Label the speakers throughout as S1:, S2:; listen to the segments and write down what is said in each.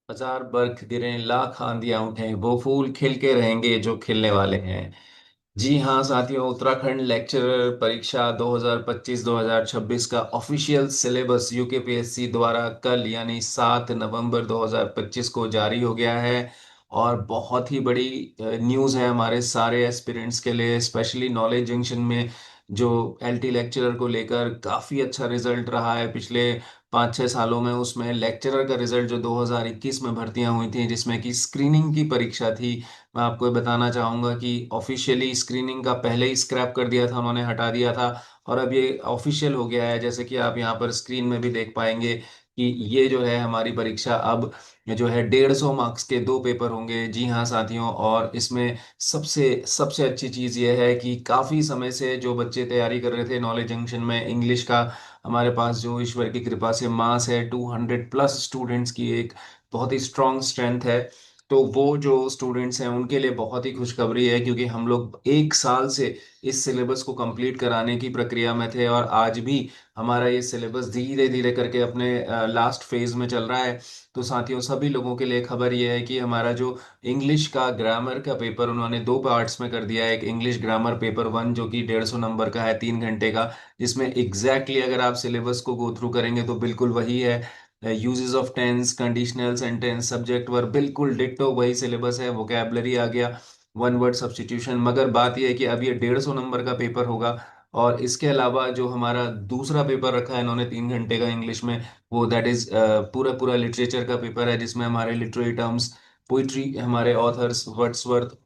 S1: हजार बर्फ गिरे लाख आंधियां उठें, वो फूल खिल के रहेंगे जो खिलने वाले हैं। जी हाँ साथियों, उत्तराखंड लेक्चरर परीक्षा 2025-2026 का ऑफिशियल सिलेबस यूकेपीएससी द्वारा कल यानी 7 नवंबर 2025 को जारी हो गया है। और बहुत ही बड़ी न्यूज़ है हमारे सारे एस्पिरेंट्स के लिए, स्पेशली नॉलेज जंक्शन में जो एलटी लेक्चरर को लेकर काफ़ी अच्छा रिजल्ट रहा है पिछले 5-6 सालों में। उसमें लेक्चरर का रिजल्ट जो 2021 में भर्तियां हुई थी जिसमें कि स्क्रीनिंग की परीक्षा थी, मैं आपको ये बताना चाहूँगा कि ऑफिशियली स्क्रीनिंग का पहले ही स्क्रैप कर दिया था, उन्होंने हटा दिया था। और अब ये ऑफिशियल हो गया है, जैसे कि आप यहाँ पर स्क्रीन में भी देख पाएंगे कि ये जो है हमारी परीक्षा अब जो है 150 मार्क्स के दो पेपर होंगे। जी हाँ साथियों, और इसमें सबसे सबसे अच्छी चीज़ ये है कि काफ़ी समय से जो बच्चे तैयारी कर रहे थे नॉलेज जंक्शन में इंग्लिश का, हमारे पास जो ईश्वर की कृपा से मास है 200+ स्टूडेंट्स की एक बहुत ही स्ट्रॉन्ग स्ट्रेंथ है। तो वो जो स्टूडेंट्स हैं उनके लिए बहुत ही खुशखबरी है, क्योंकि हम लोग 1 साल से इस सिलेबस को कंप्लीट कराने की प्रक्रिया में थे और आज भी हमारा ये सिलेबस धीरे धीरे करके अपने लास्ट फेज में चल रहा है। तो साथियों, सभी लोगों के लिए खबर ये है कि हमारा जो इंग्लिश का ग्रामर का पेपर उन्होंने दो पार्ट्स में कर दिया है। एक इंग्लिश ग्रामर पेपर 1 जो कि 150 नंबर का है, 3 घंटे का, जिसमें एग्जैक्टली अगर आप सिलेबस को गो थ्रू करेंगे तो बिल्कुल वही है। Uses of tense, conditional sentence, subject verb, बिल्कुल डिट्टो वही सिलेबस है। वोकैबलरी आ गया, वन वर्ड सब्स्टिट्यूशन। मगर बात यह है कि अब ये 150 नंबर का पेपर होगा। और इसके अलावा जो हमारा दूसरा पेपर रखा है इन्होंने 3 घंटे का इंग्लिश में, वो दैट इज पूरा पूरा लिटरेचर का पेपर है, जिसमें हमारे लिटरेरी टर्म्स, पोइट्री, हमारे ऑथर्स वर्ड्सवर्थ,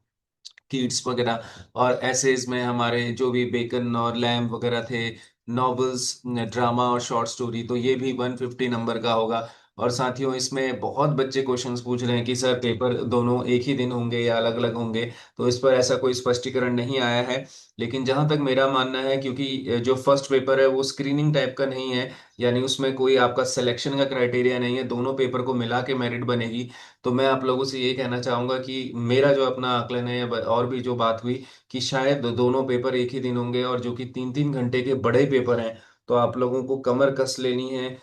S1: कीट्स वगैरह, और एसेज में हमारे जो भी बेकन और लैम्ब वगैरह थे, नॉवेल्स, ड्रामा और शॉर्ट स्टोरी, तो ये भी 150 नंबर का होगा। और साथियों, इसमें बहुत बच्चे क्वेश्चंस पूछ रहे हैं कि सर पेपर दोनों एक ही दिन होंगे या अलग अलग होंगे। तो इस पर ऐसा कोई स्पष्टीकरण नहीं आया है। लेकिन जहां तक मेरा मानना है, क्योंकि जो फर्स्ट पेपर है वो स्क्रीनिंग टाइप का नहीं है, यानी उसमें कोई आपका सिलेक्शन का क्राइटेरिया नहीं है, दोनों पेपर को मिला के मेरिट बनेगी। तो मैं आप लोगों से ये कहना चाहूंगा कि मेरा जो अपना आकलन है, या और भी जो बात हुई कि शायद दोनों पेपर एक ही दिन होंगे और जो कि 3-3 घंटे के बड़े पेपर हैं, तो आप लोगों को कमर कस लेनी है।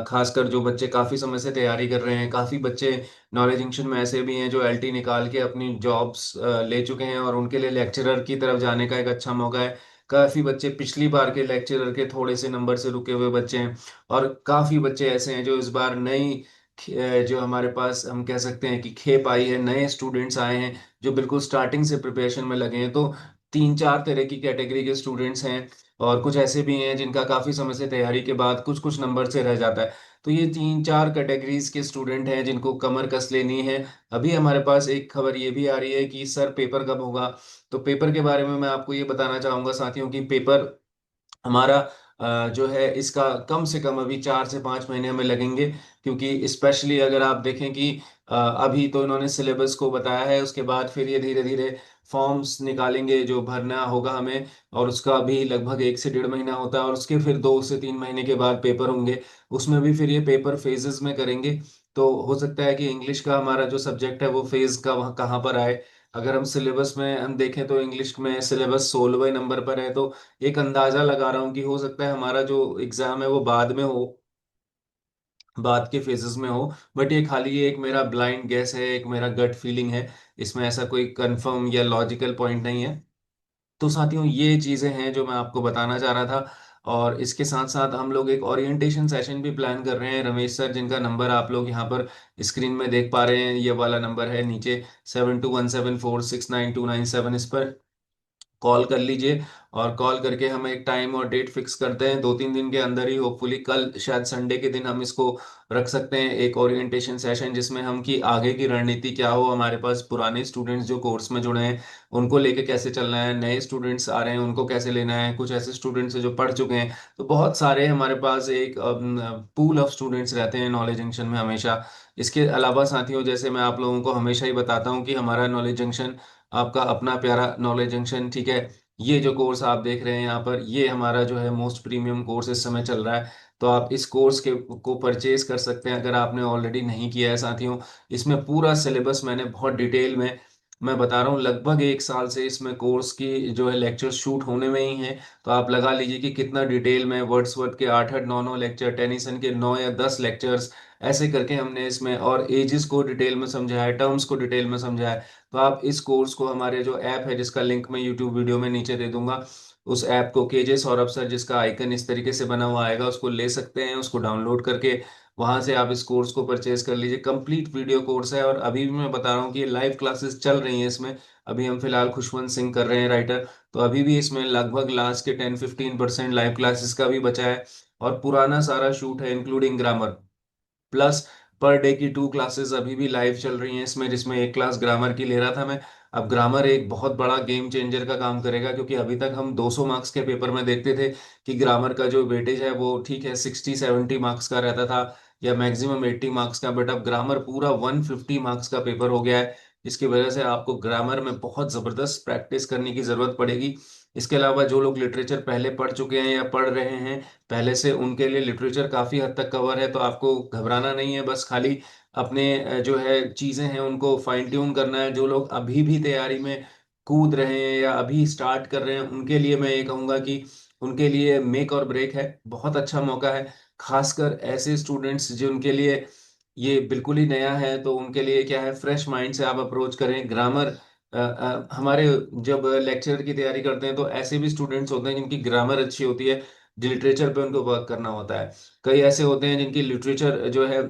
S1: खासकर जो बच्चे काफी समय से तैयारी कर रहे हैं, काफी बच्चे नॉलेज जंक्शन में ऐसे भी हैं जो एलटी निकाल के अपनी जॉब्स ले चुके हैं और उनके लिए लेक्चरर की तरफ जाने का एक अच्छा मौका है। काफी बच्चे पिछली बार के लेक्चरर के थोड़े से नंबर से रुके हुए बच्चे हैं, और काफी बच्चे ऐसे हैं जो इस बार नई जो हमारे पास हम कह सकते हैं कि खेप आई है, नए स्टूडेंट्स आए हैं जो बिल्कुल स्टार्टिंग से प्रिपरेशन में लगे हैं। तो 3-4 तरह की कैटेगरी के स्टूडेंट्स हैं, और कुछ ऐसे भी हैं जिनका काफी समय से तैयारी के बाद कुछ कुछ नंबर से रह जाता है। तो ये 3-4 कैटेगरीज के स्टूडेंट हैं जिनको कमर कस लेनी है। अभी हमारे पास एक खबर ये भी आ रही है कि सर पेपर कब होगा। तो पेपर के बारे में मैं आपको ये बताना चाहूंगा साथियों कि पेपर हमारा जो है इसका कम से कम अभी 4 से 5 महीने हमें लगेंगे। क्योंकि स्पेशली अगर आप देखें कि अभी तो इन्होंने सिलेबस को बताया है, उसके बाद फिर ये धीरे धीरे फॉर्म्स निकालेंगे जो भरना होगा हमें, और उसका भी लगभग 1 से 1.5 महीना होता है, और उसके फिर 2 से 3 महीने के बाद पेपर होंगे। उसमें भी फिर ये पेपर फेजेस में करेंगे। तो हो सकता है कि इंग्लिश का हमारा जो सब्जेक्ट है वो फेज का वहाँ कहाँ पर आए। अगर हम सिलेबस में हम देखें तो इंग्लिश में सिलेबस 16वें नंबर पर है। तो एक अंदाजा लगा रहा हूँ कि हो सकता है हमारा जो एग्जाम है वो बाद में हो, बाद के फेजेस में हो। बट ये खाली एक मेरा ब्लाइंड गेस है, एक मेरा गट फीलिंग है, इसमें ऐसा कोई कंफर्म या लॉजिकल पॉइंट नहीं है। तो साथियों, ये चीजें हैं जो मैं आपको बताना चाह रहा था। और इसके साथ साथ हम लोग एक ओरिएंटेशन सेशन भी प्लान कर रहे हैं। रमेश सर, जिनका नंबर आप लोग यहाँ पर स्क्रीन में देख पा रहे हैं, ये वाला नंबर है नीचे, 7217469297, इस पर कॉल कर लीजिए। और कॉल करके हम एक टाइम और डेट फिक्स करते हैं 2-3 दिन के अंदर ही, होपफुली कल शायद संडे के दिन हम इसको रख सकते हैं, एक ओरिएंटेशन सेशन, जिसमें हम कि आगे की रणनीति क्या हो, हमारे पास पुराने स्टूडेंट्स जो कोर्स में जुड़े हैं उनको लेके कैसे चलना है, नए स्टूडेंट्स आ रहे हैं उनको कैसे लेना है, कुछ ऐसे स्टूडेंट्स हैं जो पढ़ चुके हैं। तो बहुत सारे हमारे पास एक पूल ऑफ स्टूडेंट्स रहते हैं नॉलेज जंक्शन में हमेशा। इसके अलावा साथियों, जैसे मैं आप लोगों को हमेशा ही बताता हूँ कि हमारा नॉलेज जंक्शन आपका अपना प्यारा नॉलेज जंक्शन, ठीक है। ये जो कोर्स आप देख रहे हैं यहाँ पर, ये हमारा जो है मोस्ट प्रीमियम कोर्स इस समय चल रहा है। तो आप इस कोर्स के को परचेज कर सकते हैं अगर आपने ऑलरेडी नहीं किया है साथियों। इसमें पूरा सिलेबस मैंने बहुत डिटेल में मैं बता रहा हूँ लगभग 1 साल से इसमें कोर्स की जो है लेक्चर शूट होने में ही है। तो आप लगा लीजिए कि कितना डिटेल में वर्ड्सवर्थ के 8 8 9 9 लेक्चर, टेनिसन के 9 या 10 लेक्चर्स, ऐसे करके हमने इसमें और एजेस को डिटेल में समझाया है, टर्म्स को डिटेल में समझाया है। तो आप इस कोर्स को हमारे जो ऐप है, जिसका लिंक मैं यूट्यूब वीडियो में नीचे दे दूंगा, उस ऐप को केजे सौरभ सर, जिसका आइकन इस तरीके से बना हुआ आएगा, उसको ले सकते हैं, उसको डाउनलोड करके वहां से आप इस कोर्स को परचेज कर लीजिए। कंप्लीट वीडियो कोर्स है और अभी भी मैं बता रहा हूँ कि ये लाइव क्लासेस चल रही हैं इसमें। अभी हम फिलहाल खुशवंत सिंह कर रहे हैं राइटर, तो अभी भी इसमें लगभग लास्ट के 10 15% लाइव क्लासेस का भी बचा है। और पुराना सारा शूट है including grammar, plus per day की 2 क्लासेस अभी भी लाइव चल रही हैं इसमें, जिसमें एक क्लास ग्रामर की ले रहा था मैं। अब ग्रामर एक बहुत बड़ा गेम चेंजर का काम करेगा, क्योंकि अभी तक हम 200 मार्क्स के पेपर में देखते थे कि ग्रामर का जो वेटेज है वो ठीक है 60 70 मार्क्स का रहता था, या मैक्सिमम 80 मार्क्स का। बट अब ग्रामर पूरा 150 मार्क्स का पेपर हो गया है, जिसकी वजह से आपको ग्रामर में बहुत जबरदस्त प्रैक्टिस करने की जरूरत पड़ेगी। इसके अलावा जो लोग लिटरेचर पहले पढ़ चुके हैं या पढ़ रहे हैं पहले से, उनके लिए लिटरेचर काफी हद तक कवर है। तो आपको घबराना नहीं है, बस खाली अपने जो है चीजें हैं उनको फाइन ट्यून करना है। जो लोग अभी भी तैयारी में कूद रहे हैं या अभी स्टार्ट कर रहे हैं, उनके लिए मैं ये कहूंगा कि उनके लिए मेक और ब्रेक है, बहुत अच्छा मौका है। खासकर ऐसे स्टूडेंट्स जिनके लिए ये बिल्कुल ही नया है, तो उनके लिए क्या है, फ्रेश माइंड से आप अप्रोच करें ग्रामर। हमारे जब लेक्चर की तैयारी करते हैं तो ऐसे भी स्टूडेंट्स होते हैं जिनकी ग्रामर अच्छी होती है, लिटरेचर पे उनको वर्क करना होता है। कई ऐसे होते हैं जिनकी लिटरेचर जो है,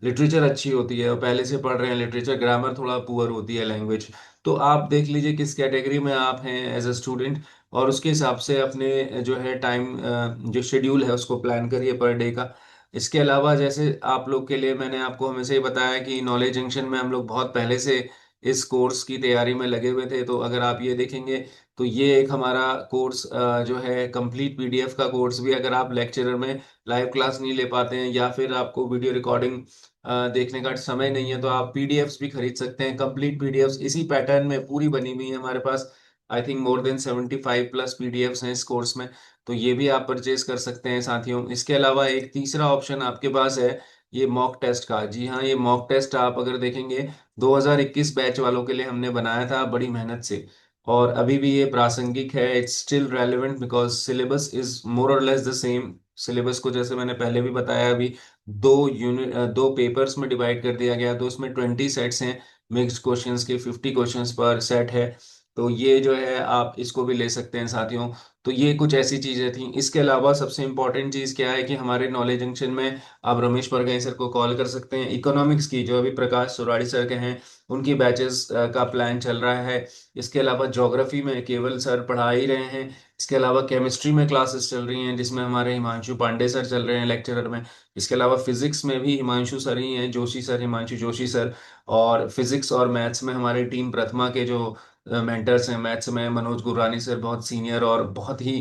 S1: लिटरेचर अच्छी होती है और पहले से पढ़ रहे हैं लिटरेचर, ग्रामर थोड़ा पुअर होती है लैंग्वेज। तो आप देख लीजिए किस कैटेगरी में आप हैं एज अ स्टूडेंट, और उसके हिसाब से अपने जो है टाइम, जो शेड्यूल है उसको प्लान करिए पर डे का। इसके अलावा जैसे आप लोग के लिए मैंने आपको हमेशा ही बताया कि नॉलेज जंक्शन में हम लोग बहुत पहले से इस कोर्स की तैयारी में लगे हुए थे। तो अगर आप ये देखेंगे तो ये एक हमारा कोर्स जो है कंप्लीट पीडीएफ का कोर्स भी, अगर आप लेक्चरर में लाइव क्लास नहीं ले पाते हैं या फिर आपको वीडियो रिकॉर्डिंग देखने का समय नहीं है, तो आप पीडीएफ्स भी खरीद सकते हैं। कंप्लीट पीडीएफ्स इसी पैटर्न में पूरी बनी हुई है हमारे पास। I think more than 75+ PDFs हैं इस कोर्स में, तो ये भी आप परचेज कर सकते हैं साथियों। इसके अलावा एक तीसरा ऑप्शन आपके पास है ये मॉक टेस्ट का। जी हाँ, ये मॉक टेस्ट आप अगर देखेंगे 2021 बैच वालों के लिए हमने बनाया था बड़ी मेहनत से, और अभी भी ये प्रासंगिक है। It's still relevant because syllabus is more और लेस द सेम। सिलेबस को जैसे मैंने पहले भी बताया, अभी 2 पेपर्स में डिवाइड कर दिया गया, तो उसमें 20 सेट्स हैं मिक्स्ड क्वेश्चंस के, 50 क्वेश्चंस पर सेट है। तो ये जो है आप इसको भी ले सकते हैं साथियों। तो ये कुछ ऐसी चीजें थी। इसके अलावा सबसे इंपॉर्टेंट चीज क्या है कि हमारे नॉलेज जंक्शन में आप रमेश परगई सर को कॉल कर सकते हैं। इकोनॉमिक्स की जो अभी प्रकाश सुराड़ी सर के हैं, उनकी बैचेस का प्लान चल रहा है। इसके अलावा ज्योग्राफी में केवल सर पढ़ा ही रहे हैं। इसके अलावा केमिस्ट्री में क्लासेस चल रही हैं, जिसमें हमारे हिमांशु पांडे सर चल रहे हैं लेक्चरर में। इसके अलावा फिजिक्स में भी हिमांशु सर ही हैं, जोशी सर, हिमांशु जोशी सर। और फिजिक्स और मैथ्स में हमारे टीम प्रथमा के जो मेंटर्स हैं, मैथ्स में मनोज गुररानी सर बहुत सीनियर और बहुत ही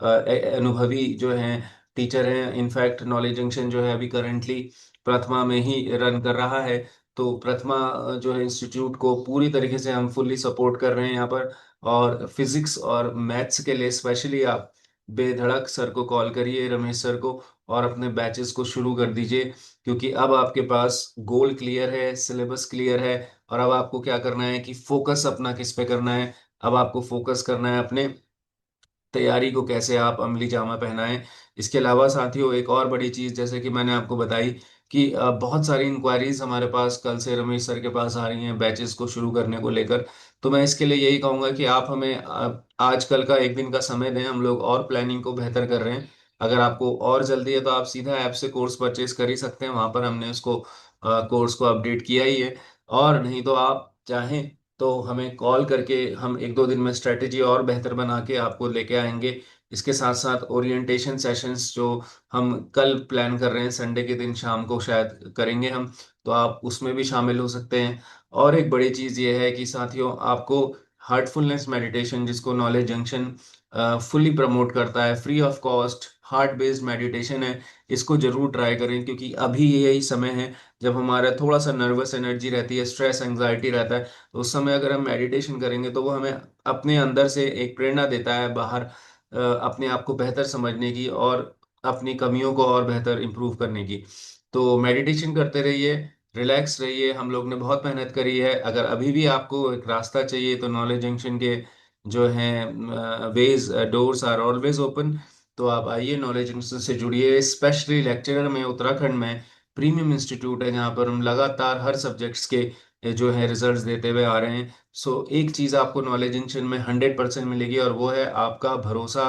S1: अनुभवी जो हैं टीचर हैं। इनफैक्ट नॉलेज जंक्शन जो है अभी करंटली प्रथमा में ही रन कर रहा है। तो प्रथमा जो है इंस्टीट्यूट को पूरी तरीके से हम फुल्ली सपोर्ट कर रहे हैं यहाँ पर। और फिजिक्स और मैथ्स के लिए स्पेशली आप बेधड़क सर को कॉल करिए, रमेश सर को, और अपने बैचेस को शुरू कर दीजिए। क्योंकि अब आपके पास गोल क्लियर है, सिलेबस क्लियर है, और अब आपको क्या करना है कि फोकस अपना किस पे करना है। अब आपको फोकस करना है अपने तैयारी को कैसे आप अमली जामा पहनाएं। इसके अलावा साथियों एक और बड़ी चीज, जैसे कि मैंने आपको बताई कि बहुत सारी इंक्वायरीज हमारे पास कल से रमेश सर के पास आ रही हैं बैचेस को शुरू करने को लेकर। तो मैं इसके लिए यही कहूंगा कि आप हमें आज कल का एक दिन का समय दें, हम लोग और प्लानिंग को बेहतर कर रहे हैं। अगर आपको और जल्दी है तो आप सीधा ऐप से कोर्स परचेज कर ही सकते हैं, वहां पर हमने उसको कोर्स को अपडेट किया ही है। और नहीं तो आप चाहें तो हमें कॉल करके हम 1 2 दिन में स्ट्रेटेजी और बेहतर बना के आपको लेके आएंगे। इसके साथ साथ ओरिएंटेशन सेशंस जो हम कल प्लान कर रहे हैं, संडे के दिन शाम को शायद करेंगे हम, तो आप उसमें भी शामिल हो सकते हैं। और एक बड़ी चीज़ ये है कि साथियों आपको हार्टफुलनेस मेडिटेशन, जिसको नॉलेज जंक्शन फुली प्रमोट करता है, free of cost heart based meditation है, इसको जरूर ट्राई करें। क्योंकि अभी यही समय है जब हमारा थोड़ा सा नर्वस एनर्जी रहती है, स्ट्रेस एंजाइटी रहता है। तो उस समय अगर हम मेडिटेशन करेंगे तो वो हमें अपने अंदर से एक प्रेरणा देता है बाहर अपने आप को बेहतर समझने की और अपनी कमियों को और बेहतर इम्प्रूव करने की। तो मेडिटेशन करते रहिए, रिलैक्स रहिए, हम लोग ने बहुत मेहनत करी है। अगर अभी भी आपको एक रास्ता चाहिए तो नॉलेज जंक्शन के जो हैं ways doors are always open. तो आप आइए, नॉलेज जंक्शन से जुड़िए। स्पेशली लेक्चरर में उत्तराखंड में प्रीमियम इंस्टीट्यूट है जहाँ पर हम लगातार हर सब्जेक्ट्स के जो है रिजल्ट्स देते हुए आ रहे हैं। सो एक चीज़ आपको नॉलेज जंक्शन में 100% मिलेगी, और वो है आपका भरोसा।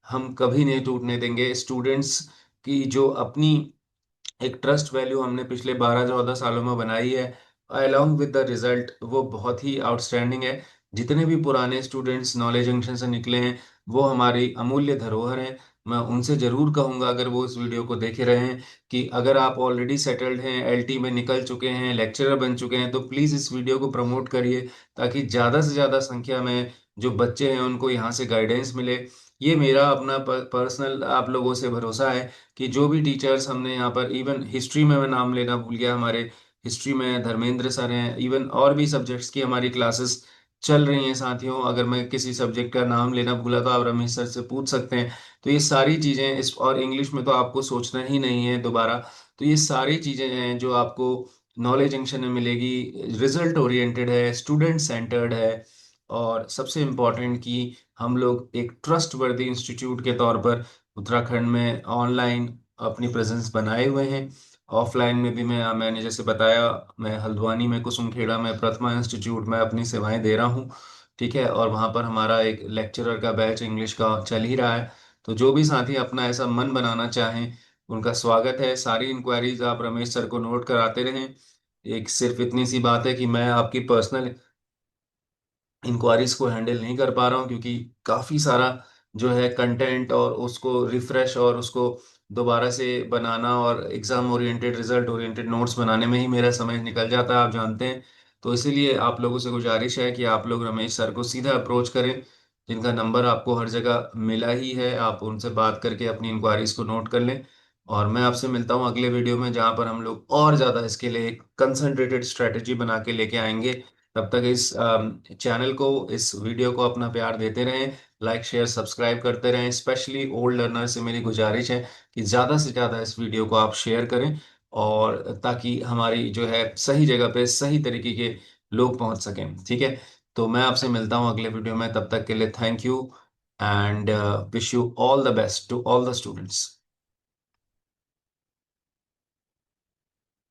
S1: हम कभी नहीं टूटने देंगे। स्टूडेंट्स की जो अपनी एक ट्रस्ट वैल्यू हमने पिछले 12-14 सालों में बनाई है, अलोंग विद द रिजल्ट, वो बहुत ही आउटस्टैंडिंग है। जितने भी पुराने स्टूडेंट्स नॉलेज जंक्शन से निकले हैं वो हमारी अमूल्य धरोहर हैं। मैं उनसे जरूर कहूंगा, अगर वो इस वीडियो को देख रहे हैं, कि अगर आप ऑलरेडी सेटल्ड हैं, एलटी में निकल चुके हैं, लेक्चरर बन चुके हैं, तो प्लीज़ इस वीडियो को प्रमोट करिए, ताकि ज़्यादा से ज़्यादा संख्या में जो बच्चे हैं उनको यहाँ से गाइडेंस मिले। ये मेरा अपना पर्सनल आप लोगों से भरोसा है कि जो भी टीचर्स हमने यहाँ पर, इवन हिस्ट्री में मैं नाम लेना भूल गया, हमारे हिस्ट्री में धर्मेंद्र सर हैं, इवन और भी सब्जेक्ट्स की हमारी क्लासेस चल रही हैं साथियों। अगर मैं किसी सब्जेक्ट का नाम लेना भूला तो आप रमेश सर से पूछ सकते हैं। तो ये सारी चीज़ें इस, और इंग्लिश में तो आपको सोचना ही नहीं है दोबारा। तो ये सारी चीज़ें हैं जो आपको नॉलेज जंक्शन में मिलेगी। रिजल्ट ओरिएंटेड है, स्टूडेंट सेंटर्ड है, और सबसे इम्पोर्टेंट कि हम लोग एक ट्रस्ट वर्दी इंस्टीट्यूट के तौर पर उत्तराखंड में ऑनलाइन अपनी प्रेजेंस बनाए हुए हैं। ऑफलाइन में भी मैंने जैसे बताया, मैं हल्द्वानी में कुसुमखेड़ा में प्रथमा इंस्टीट्यूट में अपनी सेवाएं दे रहा हूँ। ठीक है, और वहाँ पर हमारा एक लेक्चरर का बैच इंग्लिश का चल ही रहा है। तो जो भी साथी अपना ऐसा मन बनाना चाहें, उनका स्वागत है। सारी इंक्वायरीज आप रमेश सर को नोट कराते रहें। एक सिर्फ इतनी सी बात है कि मैं आपकी पर्सनल इंक्वायरीज को हैंडल नहीं कर पा रहा हूँ, क्योंकि काफ़ी सारा जो है कंटेंट और उसको रिफ्रेश और उसको दोबारा से बनाना और exam oriented, result oriented notes बनाने में ही मेरा समय निकल जाता है, आप जानते हैं। तो इसीलिए आप लोगों से गुजारिश है कि आप लोग रमेश सर को सीधा अप्रोच करें, जिनका नंबर आपको हर जगह मिला ही है। आप उनसे बात करके अपनी इंक्वायरीज को नोट कर लें। और मैं आपसे मिलता हूँ अगले वीडियो में, जहाँ पर हम लोग और ज़्यादा इसके लिए एक कंसंट्रेटेड स्ट्रेटेजी बना के लेके आएंगे। तब तक इस चैनल को, इस वीडियो को अपना प्यार देते रहें, लाइक शेयर सब्सक्राइब करते रहें। स्पेशली ओल्ड लर्नर से मेरी गुजारिश है कि ज़्यादा से ज़्यादा इस वीडियो को आप शेयर करें, और ताकि हमारी जो है सही जगह पे सही तरीके के लोग पहुंच सकें। ठीक है, तो मैं आपसे मिलता हूं अगले वीडियो में। तब तक के लिए thank you, and wish you all the best to all the students.